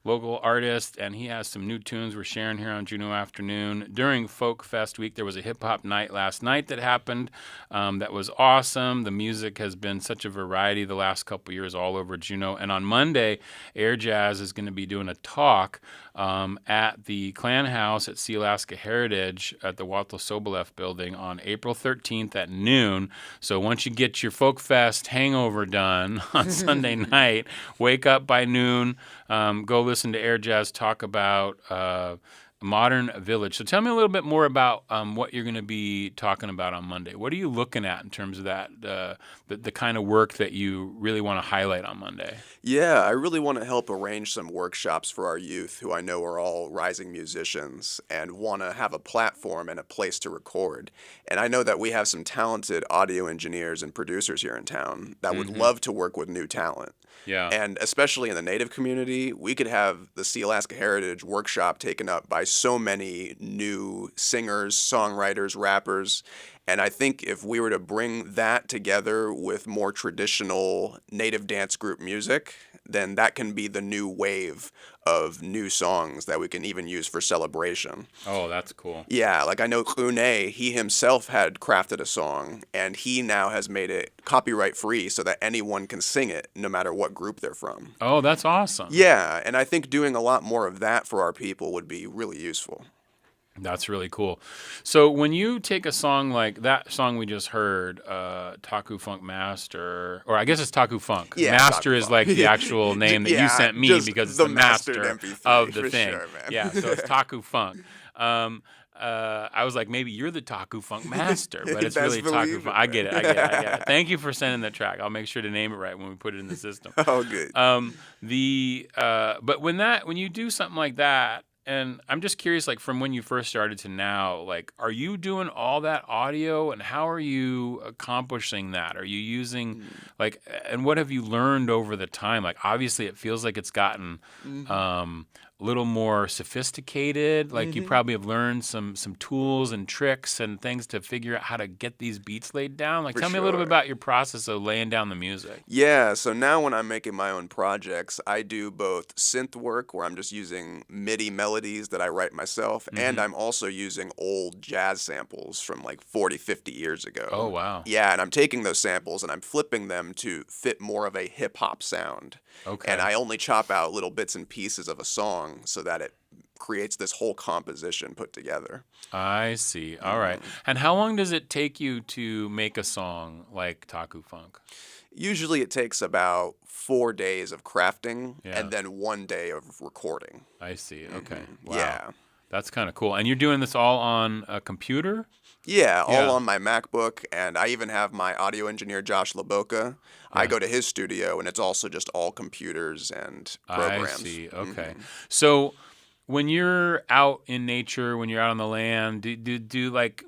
local artist, and he has some new tunes we're sharing here on Juneau Afternoon. During Folk Fest week, there was a hip-hop night last night that happened that was awesome. The music has been such a variety the last couple years all over Juneau. And on Monday, Air Jazz is going to be doing a talk at the Clan House at Sealaska Heritage at the Walter Soboleff building on April 13th at noon. So once you get your Folk Fest hangover done on Sunday night, wake up by noon, go listen to Air Jazz talk about Modern Village. So tell me a little bit more about what you're going to be talking about on Monday. What are you looking at in terms of that, the kind of work that you really want to highlight on Monday? Yeah, I really want to help arrange some workshops for our youth who I know are all rising musicians and want to have a platform and a place to record. And I know that we have some talented audio engineers and producers here in town that would love to work with new talent. Yeah. And especially in the Native community, we could have the Sealaska Heritage workshop taken up by so many new singers, songwriters, rappers. And I think if we were to bring that together with more traditional Native dance group music, then that can be the new wave of new songs that we can even use for celebration. Oh, that's cool. Yeah, like I know Juneau, he himself had crafted a song, and he now has made it copyright free so that anyone can sing it no matter what group they're from. Oh, that's awesome. Yeah, and I think doing a lot more of that for our people would be really useful. That's really cool. So when you take a song like that song we just heard, Taku Funk Master, or I guess it's Taku Funk. Yeah, Master Taku is Funk. like the actual name that you sent me because it's the master MP3, of the for thing. sure, man. Yeah, so it's Taku Funk. I was like, maybe you're the Taku Funk master, but it's really Taku Funk. I get it. Thank you for sending the track. I'll make sure to name it right when we put it in the system. Oh, good. But when you do something like that, and I'm just curious, like from when you first started to now, like, are you doing all that audio, and how are you accomplishing that? Are you using like, and what have you learned over the time? Like, obviously, it feels like it's gotten a little more sophisticated. Like you probably have learned some tools and tricks and things to figure out how to get these beats laid down. Like, tell me a little bit about your process of laying down the music. Yeah, so now when I'm making my own projects, I do both synth work where I'm just using MIDI melodies that I write myself, and I'm also using old jazz samples from like 40, 50 years ago. Oh, wow. Yeah, and I'm taking those samples and I'm flipping them to fit more of a hip-hop sound. Okay. And I only chop out little bits and pieces of a song so that it creates this whole composition put together. I see. All right. And how long does it take you to make a song like Taku Funk? Usually it takes about 4 days of crafting and then 1 day of recording. I see. Okay. Wow. Yeah. That's kind of cool. And you're doing this all on a computer? Yeah, all on my MacBook, and I even have my audio engineer, Josh Laboca. I go to his studio, and it's also just all computers and programs. I see. Okay. So when you're out in nature, when you're out on the land, do like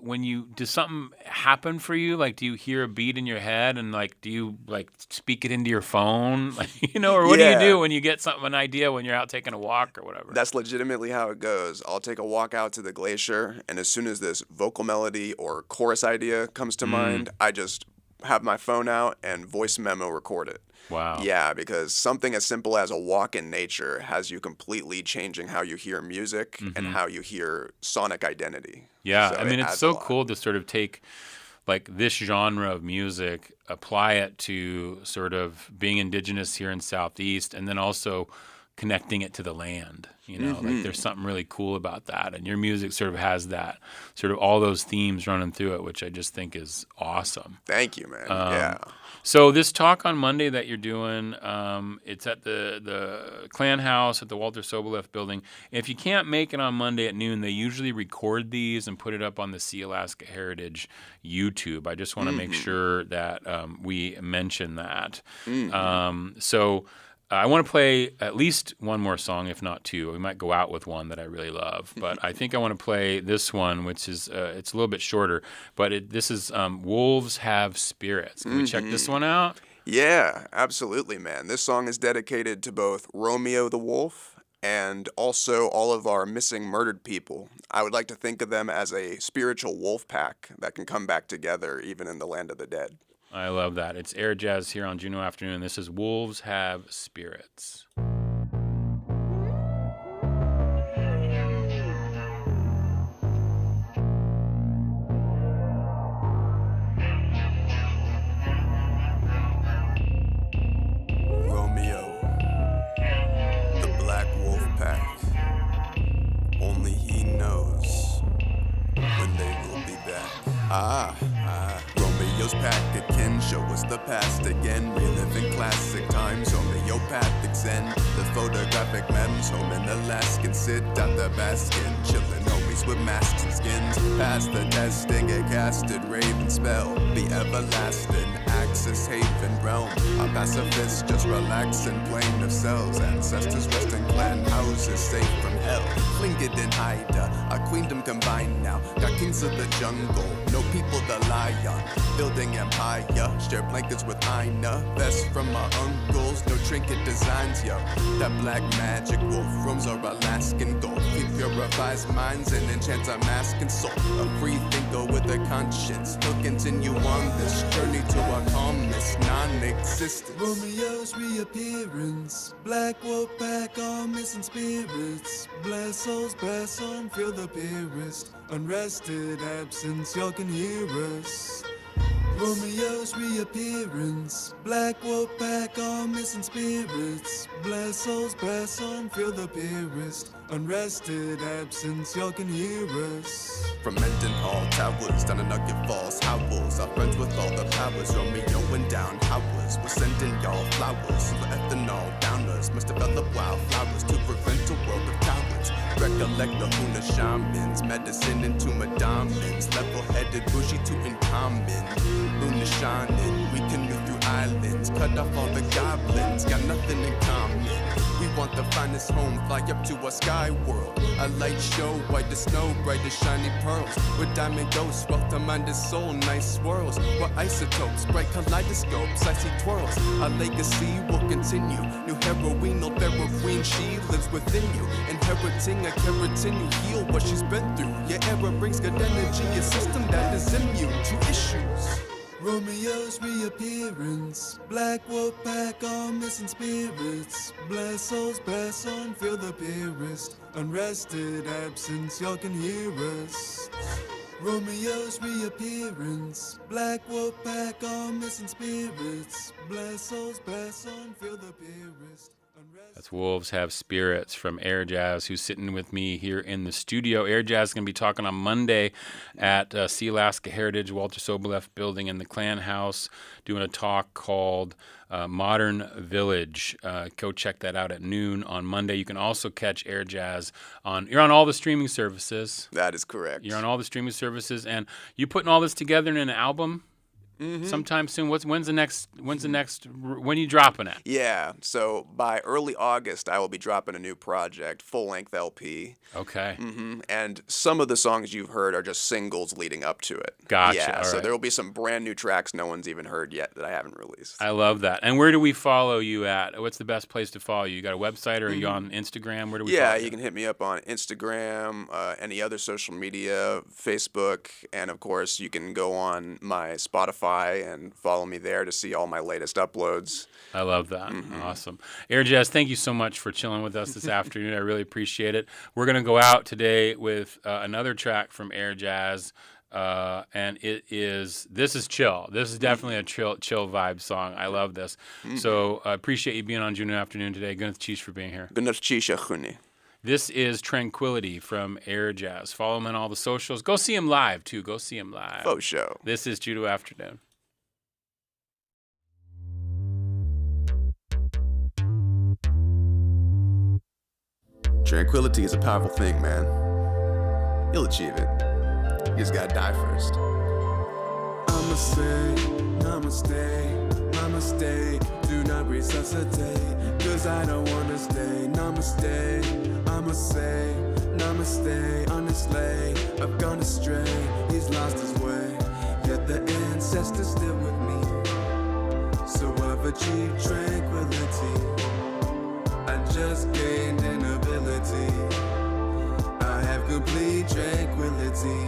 does something happen for you? Like, do you hear a beat in your head, and like, do you like speak it into your phone, like, or what do you do when you get an idea when you're out taking a walk or whatever? That's legitimately how it goes. I'll take a walk out to the glacier, and as soon as this vocal melody or chorus idea comes to mind, I just have my phone out and voice memo record it. Wow. Yeah, because something as simple as a walk in nature has you completely changing how you hear music and how you hear sonic identity. Yeah, So I mean, it's so cool to sort of take like this genre of music, apply it to sort of being indigenous here in Southeast, and then also connecting it to the land. Like there's something really cool about that. And your music sort of has that, sort of all those themes running through it, which I just think is awesome. Thank you, man. Yeah. So this talk on Monday that you're doing, it's at the Clan House at the Walter Soboleff building. If you can't make it on Monday at noon, they usually record these and put it up on the Sealaska Heritage YouTube. I just want to make sure that we mention that. So I want to play at least one more song, if not two. We might go out with one that I really love. But I think I want to play this one, which is it's a little bit shorter. But this is Wolves Have Spirits. Can we check this one out? Yeah, absolutely, man. This song is dedicated to both Romeo the Wolf and also all of our missing murdered people. I would like to think of them as a spiritual wolf pack that can come back together even in the land of the dead. I love that. It's Air Jazz here on Juneau Afternoon. This is Wolves Have Spirits. Romeo, the black wolf pack. Only he knows when they will be back. Romeo's pack again, show us the past again. Reliving classic times, homeopathic zen. The photographic memes, home in Alaskan. Sit at the baskin, chillin' homies with masks and skins. Pass the testing, a casted raven spell. Be everlasting, access haven realm. A pacifist, just relaxing, plane of cells. Ancestors rest in clan houses, safe from hell. Fling it in Haida, a queendom combined now. Got kings of the jungle, no people to lie on. Building empire, share blankets with Ina. Best from my uncles, no trinket designs, yo. That black magic wolf roams our Alaskan gold. He purifies minds and enchants our mask and soul. A free thinker with a conscience. He'll continue on this journey to our calm. almost non-existent. Romeo's reappearance, black wolf pack, all missing spirits. Bless souls, bless on, feel the purest. Unrested absence, y'all can hear us. Romeo's reappearance, black wolf pack, all missing spirits. Bless souls, bless on, feel the purest. Unrested absence, y'all can hear us. From Mendenhall Towers down to Nugget Falls, Howells, our friends with all the powers. Romeo and down Howells, we're sending y'all flowers. So the ethanol downers must develop wildflowers to prevent a world of cowards. Recollect the Huna shamans, medicine into diamonds. Level-headed, bougie to uncommon. Luna shining, we canoe through islands. Cut off all the goblins, got nothing in common. We want the finest home, fly up to a sky world. A light show, white as snow, bright as shiny pearls. With diamond ghosts, wealth to mind and soul, nice swirls. We're isotopes, bright kaleidoscopes, icy twirls. Our legacy will continue. New heroine, old pharaoh queen, she lives within you. Inheriting a keratin, you heal what she's been through. Your era brings good energy, a system that is immune to issues. Romeo's reappearance, black wolf pack, all missing spirits. Bless souls, bless on, feel the purest. Unrested absence, y'all can hear us. Romeo's reappearance, black wolf pack, all missing spirits. Bless souls, bless on, feel the purest. That's Wolves Have Spirits from Air Jazz, who's sitting with me here in the studio. Air Jazz is going to be talking on Monday at Sealaska Heritage, Walter Soboleff Building in the Clan House, doing a talk called Modern Village. Go check that out at noon on Monday. You can also catch Air Jazz you're on all the streaming services. That is correct. You're on all the streaming services, and you putting all this together in an album? Mm-hmm. Sometime soon. When are you dropping it? Yeah, so by early August, I will be dropping a new project, full-length LP. Okay. Mm-hmm. And some of the songs you've heard are just singles leading up to it. Gotcha. Yeah, all so right. there will be some brand new tracks no one's even heard yet that I haven't released. I love that. And where do we follow you at? What's the best place to follow you? You got a website or are you on Instagram? Where do we follow you? You can hit me up on Instagram, any other social media, Facebook, and of course you can go on my Spotify and follow me there to see all my latest uploads. I love that. Awesome. Air Jazz, thank you so much for chilling with us this afternoon. I really appreciate it. We're going to go out today with another track from Air Jazz, and this is chill. This is definitely a chill vibe song. I love this. So I appreciate you being on Juneau Afternoon today. Gunnath Chish for being here. Gunnath Chish. This is Tranquility from Air Jazz. Follow him on all the socials. Go see him live, too. Go see him live. Faux show. This is Juneau Afternoon. Tranquility is a powerful thing, man. You'll achieve it. You just gotta die first. I'ma say, namaste, namaste. Do not resuscitate, cause I don't wanna stay. Namaste, I'ma say, namaste. Honestly, I've gone astray. He's lost his way, yet the ancestors still with me. So I've achieved tranquility. I just gained an ability. I have complete tranquility.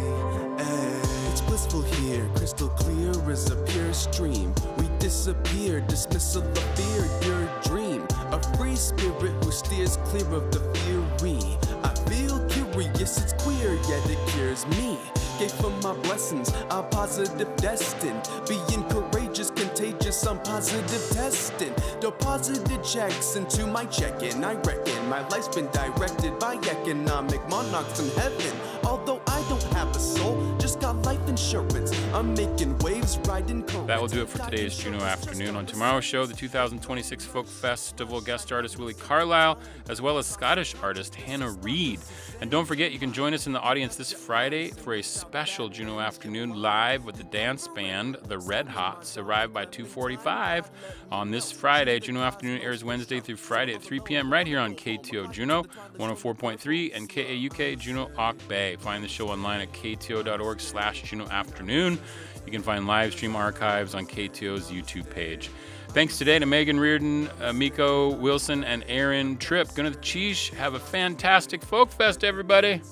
Ay. It's blissful here, crystal clear as a pure stream. We disappear, dismissal of fear, your dream. A free spirit who steers clear of the fury. I feel curious, it's queer, yet it cures me. Gave for my blessings, a positive destined. Being courageous, contagious, I'm positive testing. Deposited checks into my check-in. I reckon my life's been directed by economic monarchs in heaven. Although I don't have a soul, just got life insurance. I'm making waves, riding currents. That will do it for today's Juneau Afternoon. On tomorrow's show, the 2026 Folk Festival guest artist Willie Carlisle, as well as Scottish artist Hannah Reid. And don't forget, you can join us in the audience this Friday for a special Juneau Afternoon live with the dance band, the Red Hots. Arrive by 2:45 on this Friday. Juneau Afternoon airs Wednesday through Friday at 3 p.m. right here on KTO Juneau, 104.3 and KAUK Juneau Auk Bay. Find the show online at kto.org/Juneau Afternoon. You can find live stream archives on KTO's YouTube page. Thanks today to Megan Reardon, Miko Wilson, and Aaron Tripp. Gunnath Chish. Have a fantastic Folk Fest, everybody.